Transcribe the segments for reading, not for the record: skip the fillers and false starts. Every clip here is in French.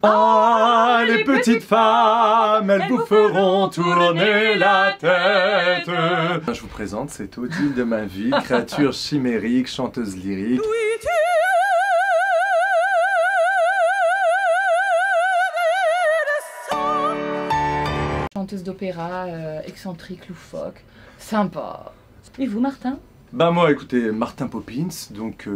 Ah, les petites femmes, elles vous feront tourner la tête. Je vous présente cette Odile de Mainville, créature chimérique, chanteuse lyrique. Chanteuse d'opéra, excentrique, loufoque, sympa. Et vous, Martin? Bah moi, écoutez, Martin Poppins, donc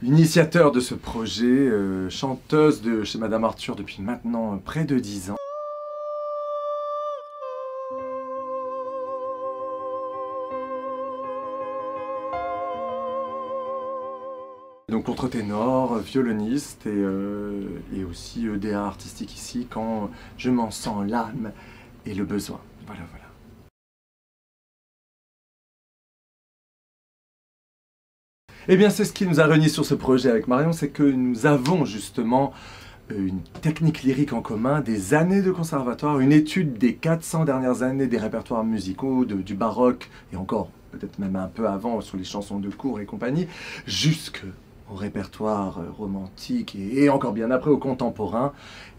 initiateur de ce projet, chanteuse de chez Madame Arthur depuis maintenant près de 10 ans. Donc contre-ténor, violoniste et aussi DA artistique ici quand je m'en sens l'âme et le besoin. Voilà, voilà. Eh bien, c'est ce qui nous a réunis sur ce projet avec Marion, c'est que nous avons justement une technique lyrique en commun, des années de conservatoire, une étude des 400 dernières années des répertoires musicaux, du baroque, et encore, peut-être même un peu avant, sur les chansons de cour et compagnie, jusqu'au répertoire romantique, et encore bien après au contemporain,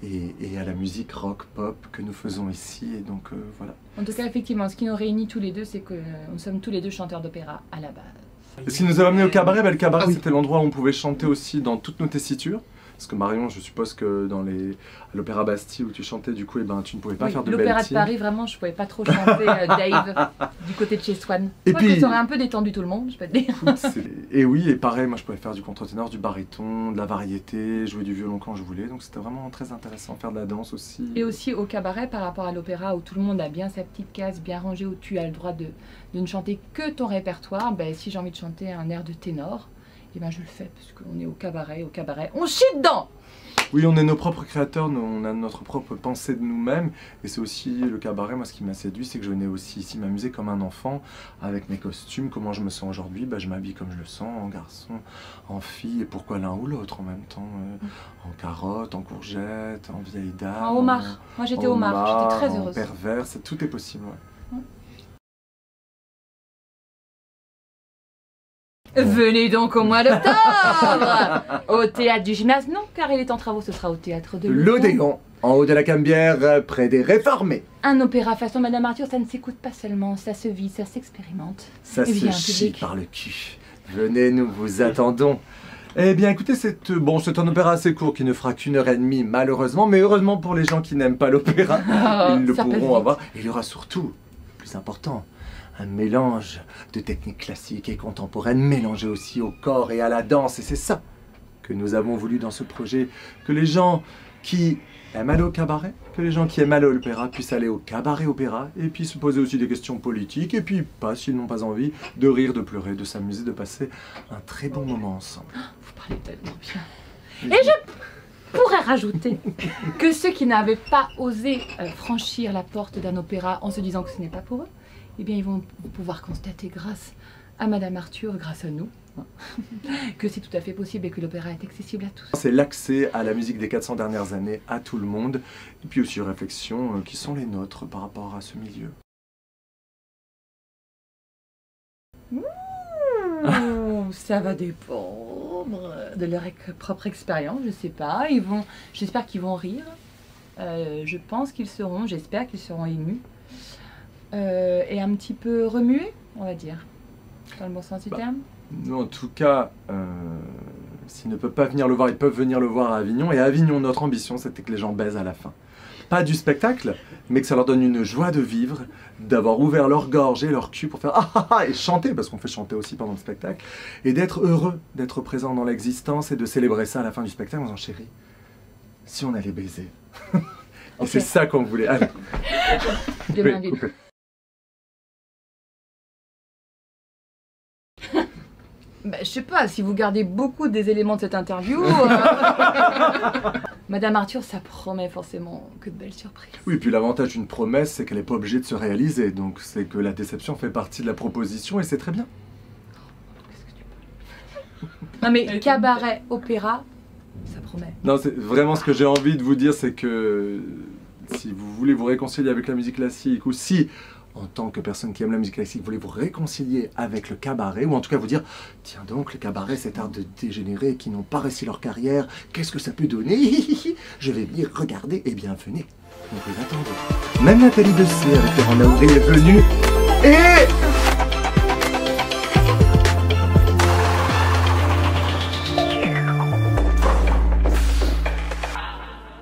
et à la musique rock, pop que nous faisons ici, et donc voilà. En tout cas, effectivement, ce qui nous réunit tous les deux, c'est que nous sommes tous les deux chanteurs d'opéra à la base. Ce qui nous a amené au cabaret, le cabaret c'était l'endroit où on pouvait chanter aussi dans toutes nos tessitures. Parce que Marion, je suppose que à l'Opéra Bastille où tu chantais, du coup, tu ne pouvais pas faire de belting. L'Opéra de Paris, vraiment, je ne pouvais pas trop chanter Dave du côté de chez Swann. Et puis, ça aurait un peu détendu tout le monde, je peux te dire. Et oui, et pareil, moi je pouvais faire du contre-ténor, du baryton, de la variété, jouer du violon quand je voulais. Donc c'était vraiment très intéressant, faire de la danse aussi. Et aussi au cabaret, par rapport à l'opéra où tout le monde a bien sa petite case, bien rangée, où tu as le droit de ne chanter que ton répertoire, ben, si j'ai envie de chanter un air de ténor, et ben je le fais, parce qu'on est au cabaret, on chie dedans! Oui, on est nos propres créateurs, on a notre propre pensée de nous-mêmes. Et c'est aussi le cabaret, moi ce qui m'a séduit, c'est que je venais aussi ici m'amuser comme un enfant, avec mes costumes, comment je me sens aujourd'hui, je m'habille comme je le sens, en garçon, en fille, et pourquoi l'un ou l'autre en même temps, en carotte, en courgette, en vieille dame. En homard, moi j'étais homard, j'étais très heureuse. En pervers, tout est possible, ouais. Venez donc au mois d'octobre au théâtre du gymnase, non, car il est en travaux, ce sera au théâtre de l'Odéon, en haut de la Canebière, près des Réformés. Un opéra façon Madame Arthur, ça ne s'écoute pas seulement, ça se vit, ça s'expérimente. Ça se chie par le cul. Venez, nous vous attendons. Eh bien écoutez, c'est un opéra assez court qui ne fera qu'1h30 malheureusement, mais heureusement pour les gens qui n'aiment pas l'opéra, ils le pourront avoir. Et il y aura surtout, le plus important, un mélange de techniques classiques et contemporaines mélangées aussi au corps et à la danse. Et c'est ça que nous avons voulu dans ce projet, que les gens qui aiment aller au cabaret, que les gens qui aiment aller à l'opéra puissent aller au cabaret opéra et puis se poser aussi des questions politiques et puis pas, s'ils n'ont pas envie, de rire, de pleurer, de s'amuser, de passer un très bon moment ensemble. Vous parlez tellement bien. Et je pourrais rajouter que ceux qui n'avaient pas osé franchir la porte d'un opéra en se disant que ce n'est pas pour eux, eh bien ils vont pouvoir constater grâce à Madame Arthur, grâce à nous, que c'est tout à fait possible et que l'opéra est accessible à tous. C'est l'accès à la musique des 400 dernières années à tout le monde, et puis aussi aux réflexions qui sont les nôtres par rapport à ce milieu. Ça va dépendre de leur propre expérience, je sais pas. J'espère qu'ils vont rire. Je pense qu'ils seront, j'espère qu'ils seront émus. Et un petit peu remués, on va dire, dans le bon sens du terme. Nous, en tout cas, s'ils ne peuvent pas venir le voir, ils peuvent venir le voir à Avignon. Et à Avignon, notre ambition, c'était que les gens baisent à la fin. Pas du spectacle, mais que ça leur donne une joie de vivre, d'avoir ouvert leur gorge et leur cul pour faire ah ah ah et chanter, parce qu'on fait chanter aussi pendant le spectacle, et d'être heureux, d'être présent dans l'existence et de célébrer ça à la fin du spectacle en disant chérie, si on allait baiser. Et okay. C'est ça qu'on voulait. Allez. Bah, je sais pas, si vous gardez beaucoup des éléments de cette interview, Madame Arthur, ça promet forcément que de belles surprises. Oui, puis l'avantage d'une promesse, c'est qu'elle n'est pas obligée de se réaliser, donc c'est que la déception fait partie de la proposition et c'est très bien. Qu'est-ce que tu peux... Non mais cabaret, opéra, ça promet. Non, c'est vraiment ce que j'ai envie de vous dire, c'est que si vous voulez vous réconcilier avec la musique classique, ou si en tant que personne qui aime la musique classique, voulez vous réconcilier avec le cabaret, ou en tout cas vous dire, tiens donc, le cabaret, cet art de dégénérés qui n'ont pas réussi leur carrière, qu'est-ce que ça peut donner? Je vais venir regarder, et bien venez. Donc attendez. Même Nathalie Dessay avec Laurent Naouri est venue, et